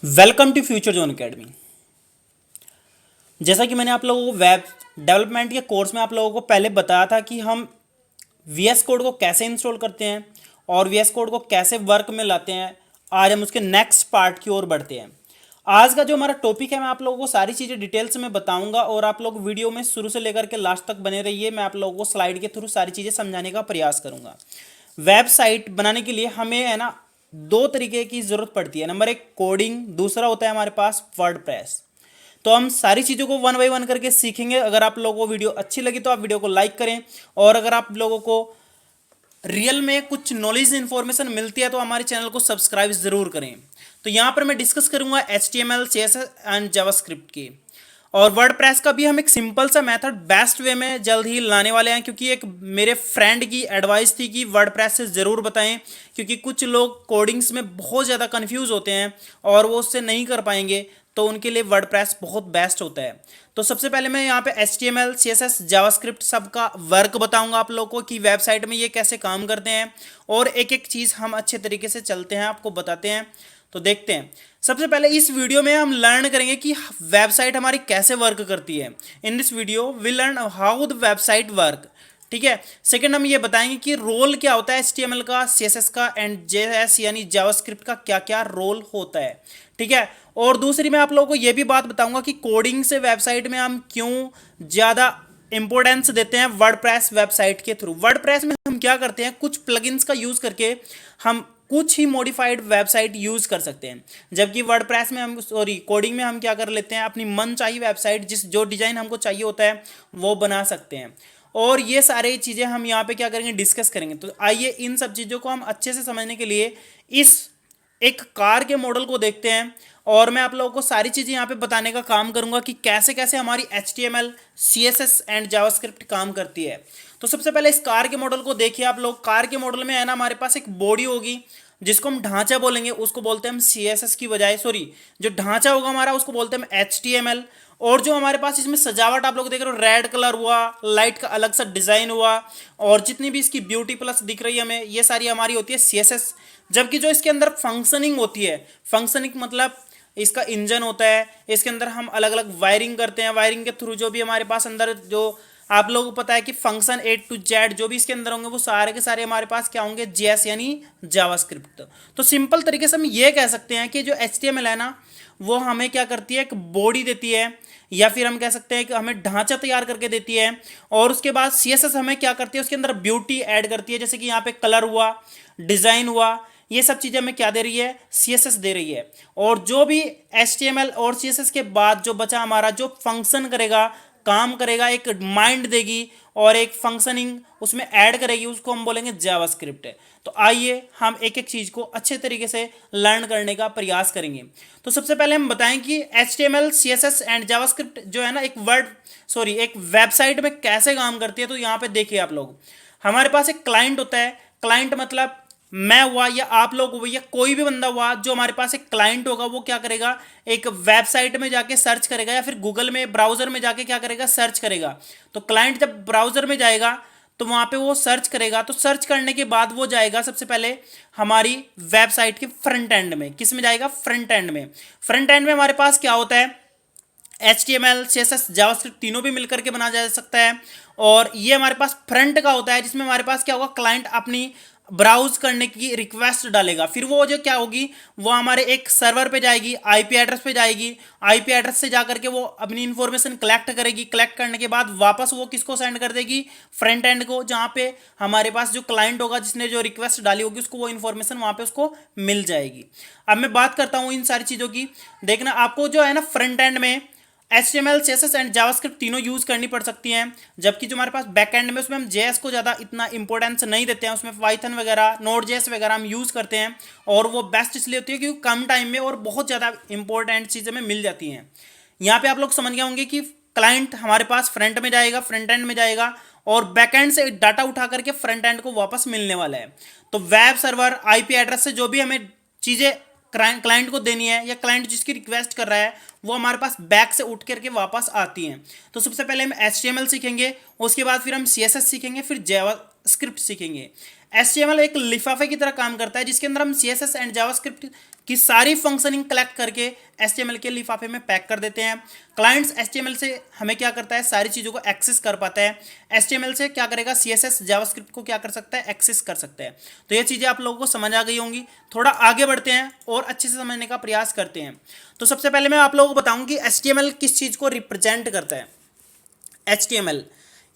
Welcome to Future Zone Academy. जैसा कि मैंने आप लोगों को वेब डेवलपमेंट के कोर्स में आप लोगों को पहले बताया था कि हम वीएस कोड को कैसे इंस्टॉल करते हैं और वीएस कोड को कैसे वर्क में लाते हैं। आज हम उसके नेक्स्ट पार्ट की ओर बढ़ते हैं। आज का जो हमारा टॉपिक है, मैं आप लोगों को सारी चीज़ें डिटेल्स में बताऊंगा और आप लोग वीडियो में शुरू से लेकर के लास्ट तक बने रहिए। मैं आप लोगों को स्लाइड के थ्रू सारी चीज़ें समझाने का प्रयास करूंगा। वेबसाइट बनाने के लिए हमें है ना दो तरीके की ज़रूरत पड़ती है। नंबर एक कोडिंग, दूसरा होता है हमारे पास वर्डप्रेस। तो हम सारी चीज़ों को वन बाई वन करके सीखेंगे। अगर आप लोगों को वीडियो अच्छी लगी तो आप वीडियो को लाइक करें, और अगर आप लोगों को रियल में कुछ नॉलेज इन्फॉर्मेशन मिलती है तो हमारे चैनल को सब्सक्राइब जरूर करें। तो यहाँ पर मैं डिस्कस करूंगा HTML CSS एंड जावास्क्रिप्ट की, और वर्डप्रेस का भी हम एक सिंपल सा मेथड बेस्ट वे में जल्द ही लाने वाले हैं, क्योंकि एक मेरे फ्रेंड की एडवाइस थी कि वर्डप्रेस से ज़रूर बताएं, क्योंकि कुछ लोग कोडिंग्स में बहुत ज़्यादा कंफ्यूज होते हैं और वो उससे नहीं कर पाएंगे, तो उनके लिए वर्डप्रेस बहुत बेस्ट होता है। तो सबसे पहले मैं यहाँ पे HTML CSS जावास्क्रिप्ट सबका वर्क बताऊंगा आप लोगों को कि वेबसाइट में ये कैसे काम करते हैं, और एक एक चीज़ हम अच्छे तरीके से चलते हैं आपको बताते हैं। तो देखते हैं। सबसे पहले इस वीडियो में हम लर्न करेंगे कि वेबसाइट हमारी कैसे वर्क करती है। In this video we learn how the website work. ठीक है। सेकंड हम ये बताएंगे कि रोल क्या होता है HTML का, CSS का एंड JS यानी जावास्क्रिप्ट का क्या क्या रोल होता है। ठीक है। और दूसरी मैं आप लोगों को ये भी बात बताऊंगा कि कोडिंग से वेबसाइट में हम क्यों ज़्यादा इंपॉर्टेंस देते हैं वर्डप्रेस वेबसाइट के थ्रू। वर्डप्रेस में हम क्या करते हैं, कुछ प्लगइन्स का यूज़ करके हम कुछ ही मॉडिफाइड वेबसाइट यूज़ कर सकते हैं, जबकि वर्डप्रेस में हम कोडिंग में हम क्या कर लेते हैं, अपनी मन चाहिए वेबसाइट जो डिज़ाइन हमको चाहिए होता है वो बना सकते हैं। और ये सारी चीज़ें हम यहाँ पे क्या करेंगे, डिस्कस करेंगे। तो आइए इन सब चीज़ों को हम अच्छे से समझने के लिए इस एक कार के मॉडल को देखते हैं, और मैं आप लोगों को सारी चीज़ें यहाँ पे बताने का काम करूँगा कि कैसे कैसे हमारी HTML CSS एंड जावास्क्रिप्ट काम करती है। तो सबसे पहले इस कार के मॉडल को देखिए आप लोग। कार के मॉडल में है ना हमारे पास एक बॉडी होगी जिसको हम ढांचा बोलेंगे, उसको बोलते हैं हम CSS की बजाय, जो ढांचा होगा हमारा उसको बोलते हैं हम HTML। और जो हमारे पास इसमें सजावट आप लोग देख रहे हो, रेड कलर हुआ, लाइट का अलग सा डिज़ाइन हुआ, और जितनी भी इसकी ब्यूटी प्लस दिख रही है हमें, ये सारी हमारी होती है CSS। जबकि जो इसके अंदर फंक्शनिंग होती है, फंक्शनिंग मतलब इसका इंजन होता है, इसके अंदर हम अलग अलग वायरिंग करते हैं। वायरिंग के थ्रू जो भी हमारे पास अंदर जो आप लोगों को पता है कि फंक्शन A to Z जो भी इसके अंदर होंगे वो सारे के सारे हमारे पास क्या होंगे, JS यानी जावास्क्रिप्ट। तो सिंपल तरीके से हम ये कह सकते हैं कि जो HTML है ना वो हमें क्या करती है, एक बॉडी देती है, या फिर हम कह सकते हैं कि हमें ढांचा तैयार करके देती है। और उसके बाद CSS हमें क्या करती है, उसके अंदर ब्यूटी ऐड करती है, जैसे कि यहाँ पे कलर हुआ, डिज़ाइन हुआ, ये सब चीज़ें हमें क्या दे रही है, CSS दे रही है। और जो भी HTML और CSS के बाद जो बचा हमारा, जो फंक्शन करेगा, काम करेगा, एक माइंड देगी और एक फंक्शनिंग उसमें ऐड करेगी, उसको हम बोलेंगे जावास्क्रिप्ट। तो आइए हम एक एक चीज़ को अच्छे तरीके से लर्न करने का प्रयास करेंगे। तो सबसे पहले हम बताएं कि HTML CSS एंड जावास्क्रिप्ट जो है ना एक वेबसाइट में कैसे काम करती है। तो यहाँ पे देखिए आप लोग, हमारे पास एक क्लाइंट होता है। क्लाइंट मतलब मैं हुआ या आप लोग हुए या कोई भी बंदा हुआ, जो हमारे पास एक क्लाइंट होगा वो क्या करेगा, एक वेबसाइट में जाके सर्च करेगा, या फिर गूगल में ब्राउजर में जाके क्या करेगा, सर्च करेगा। तो क्लाइंट जब ब्राउजर में जाएगा तो वहाँ पे वो सर्च करेगा। तो सर्च करने के बाद वो जाएगा सबसे पहले हमारी वेबसाइट के फ्रंट एंड में। किस में जाएगा, फ्रंट एंड में। फ्रंट एंड में हमारे पास क्या होता है, HTML CSS जावास्क्रिप्ट तीनों भी मिलकर के बना जा सकता है। और ये हमारे पास फ्रंट का होता है, जिसमें हमारे पास क्या होगा, क्लाइंट अपनी ब्राउज करने की रिक्वेस्ट डालेगा। फिर वो जो क्या होगी, वो हमारे एक सर्वर पे जाएगी, IP एड्रेस पे जाएगी। IP एड्रेस से जाकर के वो अपनी इंफॉर्मेशन कलेक्ट करेगी। कलेक्ट करने के बाद वापस वो किसको सेंड कर देगी, फ्रंट एंड को, जहाँ पे हमारे पास जो क्लाइंट होगा जिसने जो रिक्वेस्ट डाली होगी उसको वो इन्फॉर्मेशन वहाँ पे उसको मिल जाएगी। अब मैं बात करता हूँ इन सारी चीज़ों की। देखना आपको जो है ना फ्रंट एंड में HTML CSS एंड जावास्क्रिप्ट तीनों यूज़ करनी पड़ सकती हैं, जबकि जो हमारे पास बैक एंड में उसमें हम JS को ज़्यादा इतना इंपॉर्टेंस नहीं देते हैं। उसमें पाइथन वगैरह, Node.js वगैरह हम यूज़ करते हैं, और वो बेस्ट इसलिए होती है क्योंकि कम टाइम में और बहुत ज़्यादा इंपॉर्टेंट चीज़ें हमें मिल जाती हैं। यहाँ पे आप लोग समझ गए होंगे कि क्लाइंट हमारे पास फ्रंट में जाएगा, फ्रंट एंड में जाएगा, और बैक एंड से डाटा उठा करके फ्रंट एंड को वापस मिलने वाला है। तो वेब सर्वर IP एड्रेस से जो भी हमें चीज़ें क्लाइंट को देनी है, या क्लाइंट जिसकी रिक्वेस्ट कर रहा है, वो हमारे पास बैक से उठ करके वापस आती हैं। तो सबसे पहले हम HTML सीखेंगे, उसके बाद फिर हम CSS सीखेंगे, फिर स्क्रिप्ट सीखेंगे। HTML एक लिफाफे की तरह काम करता है जिसके अंदर हम CSS एंड जावास्क्रिप्ट की सारी फंक्शनिंग कलेक्ट करके HTML के लिफाफे में पैक कर देते हैं। क्लाइंट्स HTML से हमें क्या करता है, सारी चीज़ों को एक्सेस कर पाता है। HTML से क्या करेगा, CSS जावास्क्रिप्ट को क्या कर सकता है, एक्सेस कर सकता है। तो ये चीज़ें आप लोगों को समझ आ गई होंगी। थोड़ा आगे बढ़ते हैं और अच्छे से समझने का प्रयास करते हैं। तो सबसे पहले मैं आप लोगों को बताऊं कि HTML किस चीज़ को रिप्रेजेंट करता है। HTML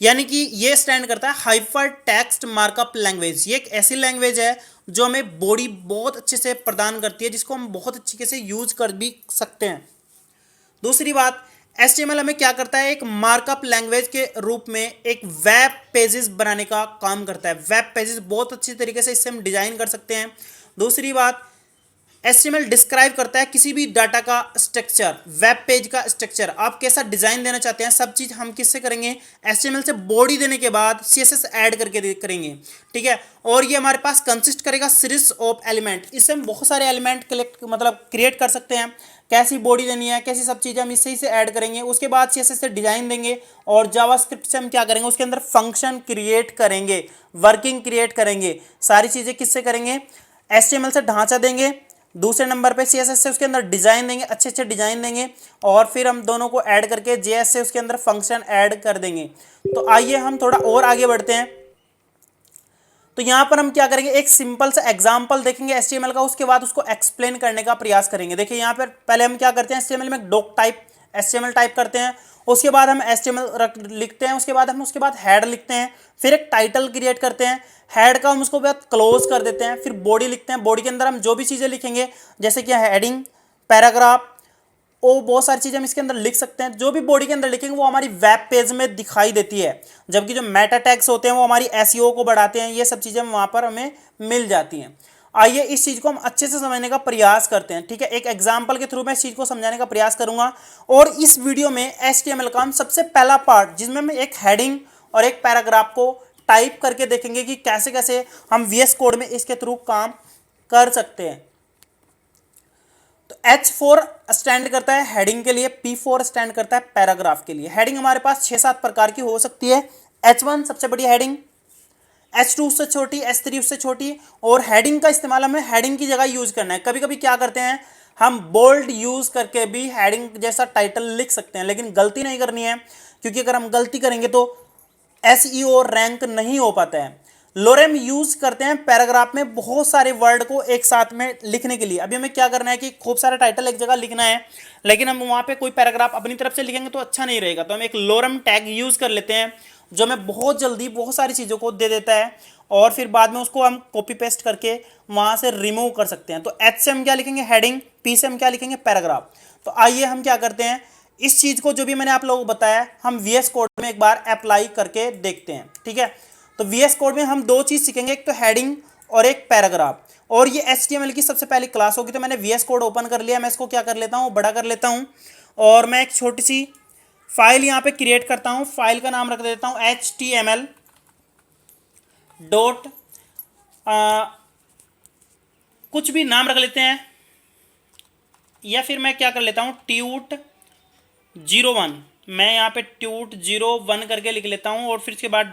यानी कि ये स्टैंड करता है हाइपर टेक्स्ट मार्कअप लैंग्वेज। ये एक ऐसी लैंग्वेज है जो हमें बॉडी बहुत अच्छे से प्रदान करती है, जिसको हम बहुत अच्छे से यूज कर भी सकते हैं। दूसरी बात, HTML हमें क्या करता है, एक मार्कअप लैंग्वेज के रूप में एक वेब पेजेस बनाने का काम करता है। वेब पेजेस बहुत अच्छी तरीके से इससे हम डिजाइन कर सकते हैं। दूसरी बात, HTML डिस्क्राइब करता है किसी भी डाटा का स्ट्रक्चर, वेब पेज का स्ट्रक्चर, आप कैसा डिजाइन देना चाहते हैं, सब चीज हम किससे करेंगे, HTML से बॉडी देने के बाद CSS ऐड करके करेंगे। ठीक है, और ये हमारे पास कंसिस्ट करेगा सीरीज ऑफ एलिमेंट। इससे हम बहुत सारे एलिमेंट कलेक्ट मतलब क्रिएट कर सकते हैं। कैसी बॉडी देनी है, कैसी सब चीज़ें हम इससे ऐड करेंगे। उसके बाद CSS से डिजाइन देंगे और जावास्क्रिप्ट से हम क्या करेंगे, उसके अंदर फंक्शन क्रिएट करेंगे, वर्किंग क्रिएट करेंगे। सारी चीज़ें किससे करेंगे, HTML से ढांचा देंगे, दूसरे नंबर पे CSS से उसके अंदर डिजाइन देंगे, अच्छे अच्छे डिजाइन देंगे, और फिर हम दोनों को ऐड करके JS से उसके अंदर फंक्शन ऐड कर देंगे। तो आइए हम थोड़ा और आगे बढ़ते हैं। तो यहां पर हम क्या करेंगे, एक सिंपल सा एग्जांपल देखेंगे HTML का, उसके बाद उसको एक्सप्लेन करने का प्रयास करेंगे। देखिए यहां पर पहले हम क्या करते हैं, HTML में डॉक टाइप HTML टाइप करते हैं, उसके बाद हम HTML लिखते हैं, उसके बाद हम हेड लिखते हैं, फिर एक टाइटल क्रिएट करते हैं, हेड का हम उसको बाद क्लोज कर देते हैं, फिर बॉडी लिखते हैं, बॉडी के अंदर हम जो भी चीज़ें लिखेंगे जैसे कि हेडिंग, पैराग्राफ, वो बहुत सारी चीज़ें हम इसके अंदर लिख सकते हैं। जो भी बॉडी के अंदर लिखेंगे वो हमारी वेब पेज में दिखाई देती है, जबकि जो मेटा टैग्स होते हैं वो हमारी एसईओ को बढ़ाते हैं। ये सब चीज़ें वहाँ पर हमें मिल जाती हैं। आइए इस चीज़ को हम अच्छे से समझने का प्रयास करते हैं। ठीक है, एक एग्जाम्पल के थ्रू मैं इस चीज़ को समझाने का प्रयास करूंगा। और इस वीडियो में HTML का हम सबसे पहला पार्ट, जिसमें हम एक हेडिंग और एक पैराग्राफ को टाइप करके देखेंगे कि कैसे कैसे हम VS कोड में इसके थ्रू काम कर सकते हैं। तो H4 स्टैंड करता है हेडिंग के लिए, P4 स्टैंड करता है पैराग्राफ के लिए। हेडिंग हमारे पास 6-7 प्रकार की हो सकती है। H1 सबसे बड़ी हेडिंग, H2 उससे छोटी, H3 उससे छोटी। और हेडिंग का इस्तेमाल हमें हेडिंग की जगह यूज करना है। कभी कभी क्या करते हैं, हम बोल्ड यूज करके भी हेडिंग जैसा टाइटल लिख सकते हैं, लेकिन गलती नहीं करनी है, क्योंकि अगर हम गलती करेंगे तो SEO रैंक नहीं हो पाता है। लोरेम यूज करते हैं पैराग्राफ में बहुत सारे वर्ड को एक साथ में लिखने के लिए। अभी हमें क्या करना है कि खूब सारा टाइटल एक जगह लिखना है, लेकिन हम वहां पे कोई पैराग्राफ अपनी तरफ से लिखेंगे तो अच्छा नहीं रहेगा। तो हम एक लोरम टैग यूज कर लेते हैं, जो हमें बहुत जल्दी बहुत सारी चीज़ों को दे देता है, और फिर बाद में उसको हम कॉपी पेस्ट करके वहां से रिमूव कर सकते हैं। तो H से हम क्या लिखेंगे, हेडिंग, P से हम क्या लिखेंगे, पैराग्राफ। तो आइए हम क्या करते हैं, इस चीज़ को जो भी मैंने आप लोगों को बताया हम VS कोड में एक बार अप्लाई करके देखते हैं। ठीक है, तो VS कोड में हम दो चीज़ सीखेंगे, एक तो हेडिंग और एक पैराग्राफ, और ये HTML की सबसे पहली क्लास होगी। तो मैंने VS कोड ओपन कर लिया, मैं इसको क्या कर लेता हूँ, बड़ा कर लेता हूँ, और मैं एक छोटी सी फाइल यहाँ पे क्रिएट करता हूँ। फाइल का नाम रख देता हूँ HTML डॉट कुछ भी नाम रख लेते हैं, या फिर मैं क्या कर लेता हूँ, tut01, मैं यहाँ पे tut01 करके लिख लेता हूँ, और फिर इसके बाद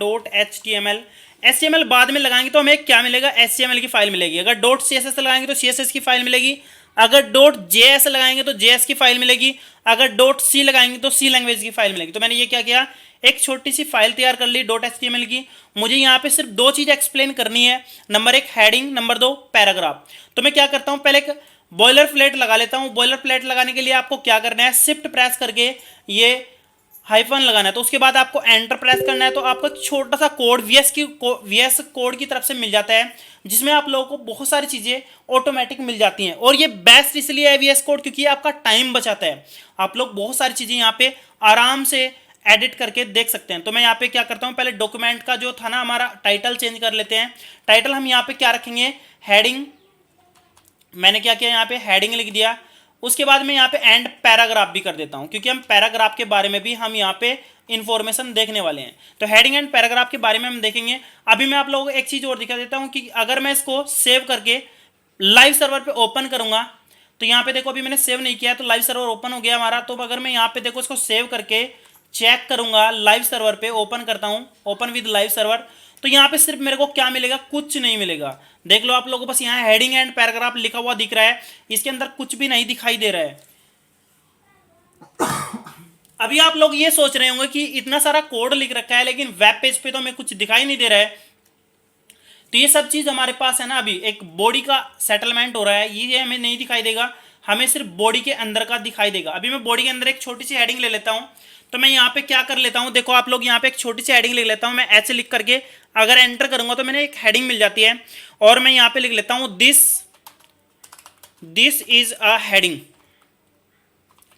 .html बाद में लगाएंगे तो हमें क्या मिलेगा, HTML की फाइल मिलेगी। अगर .css लगाएंगे तो CSS की फाइल मिलेगी, अगर .js लगाएंगे तो JS की फाइल मिलेगी, अगर .c लगाएंगे तो C लैंग्वेज की फाइल मिलेगी। तो मैंने ये क्या किया, एक छोटी सी फाइल तैयार कर ली .html की। मुझे यहाँ पे सिर्फ दो चीज़ एक्सप्लेन करनी है, नंबर एक हेडिंग, नंबर दो पैराग्राफ। तो मैं क्या करता हूँ, पहले एक बॉयलर प्लेट लगा लेता हूँ। बॉयलर प्लेट लगाने के लिए आपको क्या करना है, शिफ्ट प्रेस करके ये हाइफन लगाना है, तो उसके बाद आपको एंटर प्रेस करना है। तो आपको छोटा सा कोड VS कोड की तरफ से मिल जाता है, जिसमें आप लोगों को बहुत सारी चीज़ें ऑटोमेटिक मिल जाती हैं। और ये बेस्ट इसलिए है VS कोड, क्योंकि आपका टाइम बचाता है। आप लोग बहुत सारी चीज़ें यहाँ पे आराम से एडिट करके देख सकते हैं। तो मैं यहाँ पे क्या करता हूँ, पहले डॉक्यूमेंट का जो था ना हमारा टाइटल चेंज कर लेते हैं। टाइटल हम यहाँ पे क्या रखेंगे, हेडिंग, मैंने क्या किया, यहाँ पे हेडिंग लिख दिया। उसके बाद मैं यहाँ पे एंड पैराग्राफ भी कर देता हूँ, क्योंकि हम पैराग्राफ के बारे में भी हम यहाँ पे इंफॉर्मेशन देखने वाले हैं। तो हेडिंग एंड पैराग्राफ के बारे में हम देखेंगे। अभी मैं आप लोगों को एक चीज़ और दिखा देता हूँ कि अगर मैं इसको सेव करके लाइव सर्वर पे ओपन करूँगा, तो यहाँ पे देखो अभी मैंने सेव नहीं किया, तो लाइव सर्वर ओपन हो गया हमारा। तो अगर मैं यहाँ पे देखो इसको सेव करके चेक करूँगा, लाइव सर्वर पे ओपन करता हूँ, ओपन विद लाइव सर्वर, तो यहाँ पे सिर्फ मेरे को क्या मिलेगा, कुछ नहीं मिलेगा। देख लो आप लोगों को बस यहाँ हेडिंग एंड पैराग्राफ लिखा हुआ दिख रहा है, इसके अंदर कुछ भी नहीं दिखाई दे रहा है। अभी आप लोग ये सोच रहे होंगे कि इतना सारा कोड लिख रखा है लेकिन वेब पेज पे तो हमें कुछ दिखाई नहीं दे रहा है। तो ये सब चीज़ हमारे पास है ना, अभी एक बॉडी का सेटलमेंट हो रहा है, ये हमें नहीं दिखाई देगा, हमें सिर्फ बॉडी के अंदर का दिखाई देगा। अभी मैं बॉडी के अंदर एक छोटी सी हेडिंग ले लेता हूँ। तो मैं यहाँ पे क्या कर लेता हूँ, देखो आप लोग यहाँ पे एक छोटी सी हेडिंग लिख लेता हूँ, मैं एच लिख करके अगर एंटर करूँगा तो मैंने एक हेडिंग मिल जाती है। और मैं यहाँ पे लिख लेता हूँ दिस इज अ हेडिंग।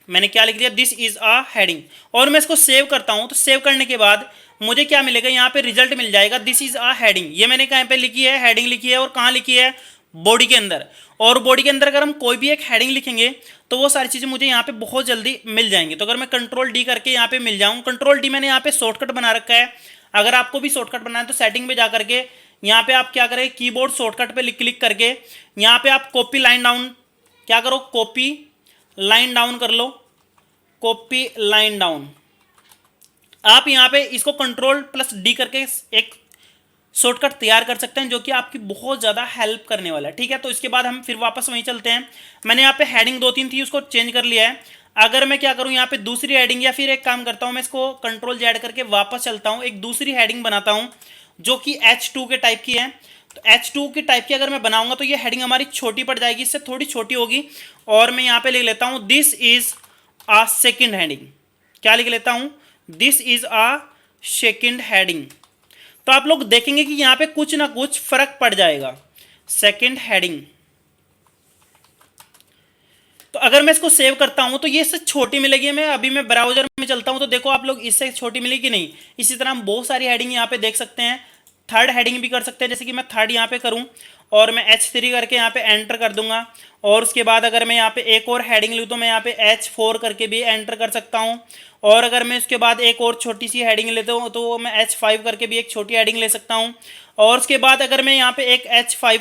मैंने क्या लिख दिया, दिस इज अ हेडिंग। और मैं इसको सेव करता हूं, तो सेव करने के बाद मुझे क्या मिलेगा, यहाँ पे रिजल्ट मिल जाएगा, दिस इज अ हेडिंग। ये मैंने कहाँ पे लिखी है, हेडिंग लिखी है, और कहाँ लिखी है, बॉडी के अंदर। और बॉडी के अंदर अगर हम कोई भी एक हेडिंग लिखेंगे तो वो सारी चीज़ें मुझे यहाँ पे बहुत जल्दी मिल जाएंगी। तो अगर मैं कंट्रोल डी करके यहाँ पे मिल जाऊँ, कंट्रोल डी मैंने यहाँ पे शॉर्टकट बना रखा है। अगर आपको भी शॉर्टकट बनाना है तो सेटिंग पे जा करके यहाँ पे आप क्या करें, कीबोर्ड शॉर्टकट पे क्लिक करके यहाँ पे आप कॉपी लाइन डाउन, क्या करो, कॉपी लाइन डाउन कर लो, कॉपी लाइन डाउन। आप यहाँ पे इसको कंट्रोल प्लस डी करके एक शॉर्टकट तैयार कर सकते हैं जो कि आपकी बहुत ज़्यादा हेल्प करने वाला है। ठीक है, तो इसके बाद हम फिर वापस वहीं चलते हैं। मैंने यहाँ पे हेडिंग 2-3 थी, उसको चेंज कर लिया है। अगर मैं क्या करूँ, यहाँ पे दूसरी हेडिंग, या फिर एक काम करता हूँ, मैं इसको कंट्रोल जेड करके वापस चलता हूँ, एक दूसरी हेडिंग बनाता हूँ जो कि H2 के टाइप की है। तो H2 की टाइप की अगर मैं बनाऊंगा तो ये हेडिंग हमारी छोटी पड़ जाएगी, इससे थोड़ी छोटी होगी। और मैं यहाँ पे लिख लेता हूँ this is a second heading. क्या लिख लेता हूं, this is a second heading. तो आप लोग देखेंगे कि यहां पे कुछ ना कुछ फर्क पड़ जाएगा, सेकेंड हेडिंग। तो अगर मैं इसको सेव करता हूं तो ये इससे छोटी मिलेगी। मैं ब्राउजर में चलता हूं तो देखो आप लोग, इससे छोटी मिलेगी कि नहीं। इसी तरह हम बहुत सारी हेडिंग यहाँ पे देख सकते हैं। थर्ड हेडिंग भी कर सकते हैं, जैसे कि मैं थर्ड यहाँ पे करूँ और मैं H3 करके यहाँ पे एंटर कर दूंगा। और उसके बाद अगर मैं यहाँ पे एक और हेडिंग लूँ तो मैं यहाँ पे H4 करके भी एंटर कर सकता हूँ। और अगर मैं उसके बाद एक और छोटी सी हेडिंग लेता हूँ तो मैं H5 करके भी एक छोटी हेडिंग ले सकता हूँ। और उसके बाद अगर मैं यहाँ पे एक H5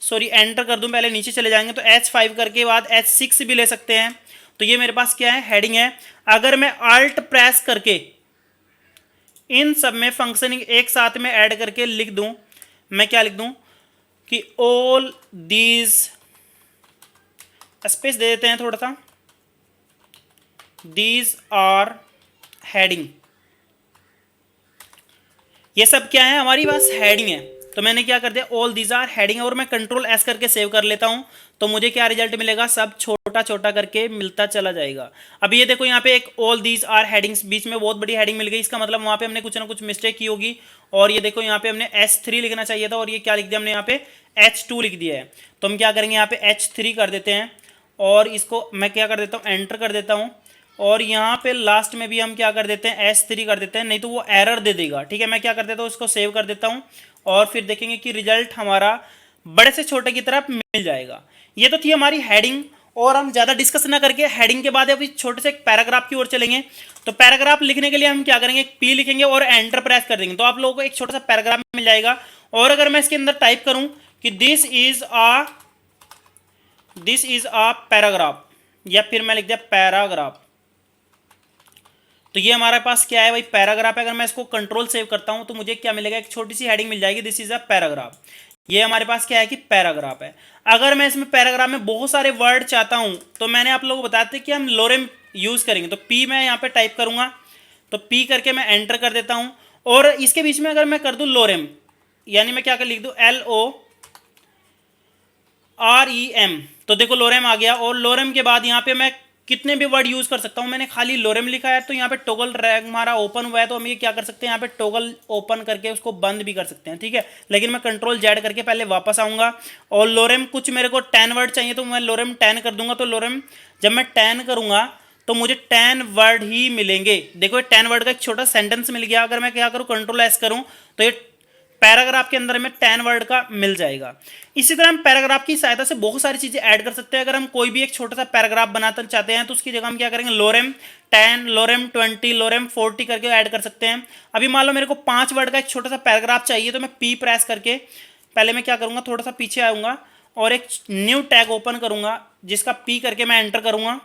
सॉरी एंटर कर दूं, पहले नीचे चले जाएंगे तो H5 करके बाद H6 भी ले सकते हैं। तो ये मेरे पास क्या है, हेडिंग है। अगर मैं अल्ट प्रेस करके इन सब में फंक्शनिंग एक साथ में ऐड करके लिख दूं, मैं क्या लिख दूं कि ऑल दीज, स्पेस दे देते हैं थोड़ा सा, दीज आर हेडिंग। ये सब क्या है, हमारी पास हेडिंग है। तो मैंने क्या कर दिया, ऑल दीज आर हेडिंग, और मैं कंट्रोल एस करके सेव कर लेता हूं। तो मुझे क्या रिजल्ट मिलेगा, सब छोटा छोटा करके मिलता चला जाएगा। अब ये देखो यहाँ पे एक ऑल दीज आर हेडिंग्स, बीच में बहुत बड़ी हेडिंग मिल गई, इसका मतलब वहां पे हमने कुछ ना कुछ मिस्टेक की होगी। और ये देखो यहाँ पे हमने H3 लिखना चाहिए था, और ये क्या लिख दिया हमने, यहाँ पे H2 लिख दिया है। तो हम क्या करेंगे, यहाँ पे H3 कर देते हैं, और इसको मैं क्या कर देता हूँ, एंटर कर देता हूँ। और यहाँ पे लास्ट में भी हम क्या कर देते हैं, H3 कर देते हैं, नहीं तो वो एरर दे देगा। ठीक है, मैं क्या कर देता हूँ, उसको सेव कर देता हूँ, और फिर देखेंगे कि रिजल्ट हमारा बड़े से छोटे की तरफ मिल जाएगा। ये तो थी हमारी हेडिंग। और हम ज़्यादा डिस्कस ना करके हेडिंग के बाद अभी छोटे से एक पैराग्राफ की ओर चलेंगे। तो पैराग्राफ लिखने के लिए हम क्या करेंगे, P लिखेंगे और एंटर प्रेस कर देंगे, तो आप लोगों को एक छोटा सा पैराग्राफ मिल जाएगा। और अगर मैं इसके अंदर टाइप करूं कि दिस इज अ पैराग्राफ, या फिर मैं लिख दिया पैराग्राफ, तो ये हमारे पास क्या है भाई, पैराग्राफ है। अगर मैं इसको कंट्रोल सेव करता हूं तो मुझे क्या मिलेगा, एक छोटी सी हेडिंग मिल जाएगी, दिस इज अ पैराग्राफ। ये हमारे पास क्या है कि पैराग्राफ है। अगर मैं इसमें पैराग्राफ में बहुत सारे वर्ड चाहता हूं तो मैंने आप लोगों को बताया था कि हम लोरेम यूज करेंगे। तो पी मैं यहाँ पे टाइप करूंगा, तो पी करके मैं एंटर कर देता हूं। और इसके बीच में अगर मैं कर दूं लोरेम, यानी मैं क्या कर लिख दूं, LOREM, तो देखो लोरेम आ गया। और लोरेम के बाद यहाँ पे मैं कितने भी वर्ड यूज कर सकता हूँ। मैंने खाली लोरेम लिखा है तो यहाँ पे टॉगल रैग हमारा ओपन हुआ है, तो हम ये क्या कर सकते हैं, यहाँ पे टॉगल ओपन करके उसको बंद भी कर सकते हैं। ठीक है, लेकिन मैं कंट्रोल जेड करके पहले वापस आऊंगा। और लोरेम कुछ मेरे को 10 वर्ड चाहिए तो मैं लोरेम 10 कर दूंगा। तो लोरेम जब मैं 10 करूंगा तो मुझे 10 वर्ड ही मिलेंगे। देखो 10 वर्ड का एक छोटा सेंटेंस मिल गया। अगर मैं क्या करूँ, कंट्रोल एस करूँ तो ये पैराग्राफ के अंदर में 10 वर्ड का मिल जाएगा। इसी तरह हम पैराग्राफ की सहायता से बहुत सारी चीजें ऐड कर सकते हैं। अगर हम कोई भी एक छोटा सा पैराग्राफ बनाना चाहते हैं तो उसकी जगह हम क्या करेंगे, लोरेम 10, लोरेम 20, लोरेम 40 करके ऐड कर सकते हैं। अभी मान लो मेरे को 5 वर्ड का एक छोटा सा पैराग्राफ चाहिए, तो मैं पी प्रेस करके पहले मैं क्या करूंगा, थोड़ा सा पीछे आऊंगा और एक न्यू टैग ओपन करूंगा, जिसका पी करके मैं एंटर करूंगा।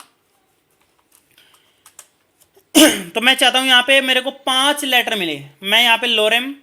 तो मैं चाहता हूं यहाँ पे मेरे को 5 लेटर मिले। मैं यहाँ पे लोरेम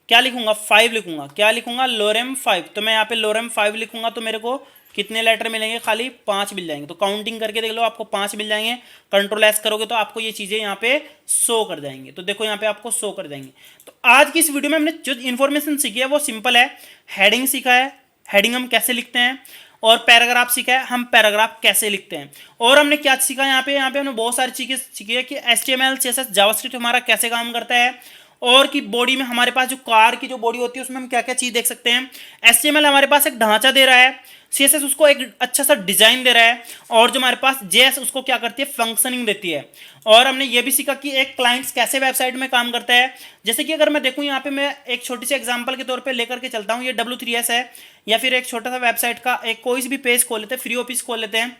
क्या लिखूंगा, 5 लिखूंगा। क्या लिखूंगा, लोरेम 5। तो मैं यहाँ पे लोरेम 5 लिखूंगा तो मेरे को कितने लेटर मिलेंगे, खाली 5 मिल जाएंगे। तो काउंटिंग करके देख लो, आपको 5 मिल जाएंगे। कंट्रोल एस करोगे तो आपको ये चीज़ें यहाँ पे शो कर जाएंगे। तो देखो यहाँ पे आपको शो कर जाएंगे। तो आज की इस वीडियो में हमने जो इन्फॉर्मेशन सीखी है वो सिंपल है। हेडिंग सीखा है, हेडिंग हम कैसे लिखते हैं, और पैराग्राफ सीखा है, हम पैराग्राफ कैसे लिखते हैं। और हमने क्या सीखा यहाँ पे हमने बहुत सारी चीज़ें सीखी है कि HTML CSS जावास्क्रिप्ट हमारा कैसे काम करता है, और कि बॉडी में हमारे पास जो कार की जो बॉडी होती है उसमें हम क्या क्या चीज़ देख सकते हैं। HTML हमारे पास एक ढांचा दे रहा है, CSS उसको एक अच्छा सा डिजाइन दे रहा है, और जो हमारे पास JS उसको क्या करती है, फंक्शनिंग देती है। और हमने ये भी सीखा कि एक क्लाइंट्स कैसे वेबसाइट में काम करता है। जैसे कि अगर मैं देखूं यहाँ पे, मैं एक छोटी सी एग्जांपल के तौर पे लेकर के चलता हूँ। ये W3S है, या फिर एक छोटा सा वेबसाइट का एक कोई भी पेज खोल लेते हैं, फ्री ऑफिस खोल लेते हैं।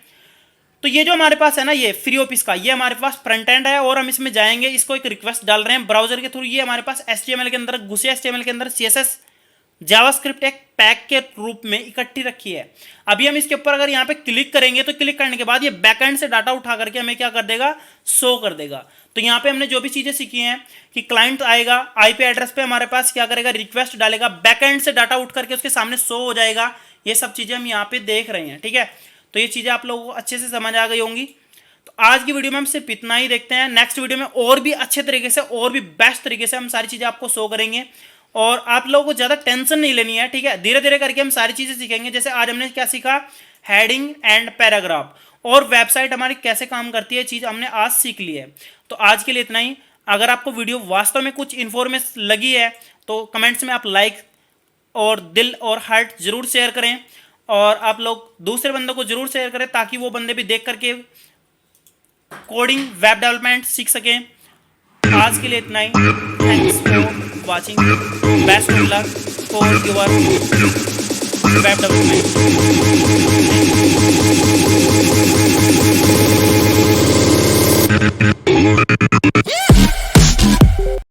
तो ये जो हमारे पास है ना, ये फ्री ऑफिस का, ये हमारे पास फ्रंट एंड है, और हम इसमें जाएंगे, इसको एक रिक्वेस्ट डाल रहे हैं ब्राउजर के थ्रू। ये हमारे पास HTML के अंदर घुसे, HTML के अंदर CSS जावास्क्रिप्ट एक पैक के रूप में इकट्ठी रखी है। अभी हम इसके ऊपर अगर यहाँ पे क्लिक करेंगे तो क्लिक करने के बाद ये बैकएंड से डाटा उठा करके हमें क्या कर देगा, शो कर देगा। तो यहाँ पे हमने जो भी चीज़ें सीखी हैं कि क्लाइंट आएगा, IP एड्रेस पे हमारे पास क्या करेगा, रिक्वेस्ट डालेगा, बैकएंड से डाटा उठ करके उसके सामने शो हो जाएगा। ये सब चीज़ें हम यहाँ पे देख रहे हैं, ठीक है। तो ये चीज़ें आप लोगों को अच्छे से समझ आ गई होंगी। तो आज की वीडियो में हम सिर्फ इतना ही देखते हैं। नेक्स्ट वीडियो में और भी अच्छे तरीके से, और भी बेस्ट तरीके से हम सारी चीज़ें आपको शो करेंगे, और आप लोगों को ज़्यादा टेंशन नहीं लेनी है, ठीक है। धीरे धीरे करके हम सारी चीज़ें सीखेंगे। जैसे आज हमने क्या सीखा, हेडिंग एंड पैराग्राफ, और वेबसाइट हमारी कैसे काम करती है, चीज़ हमने आज सीख ली है। तो आज के लिए इतना ही। अगर आपको वीडियो वास्तव में कुछ इन्फॉर्मेशन लगी है तो कमेंट्स में आप लाइक और दिल और हार्ट ज़रूर शेयर करें, और आप लोग दूसरे बंदों को ज़रूर शेयर करें ताकि वो बंदे भी देख करके कोडिंग, वेब डेवलपमेंट सीख सकें। आज के लिए इतना ही। Thanks for watching. Best of luck for your web development.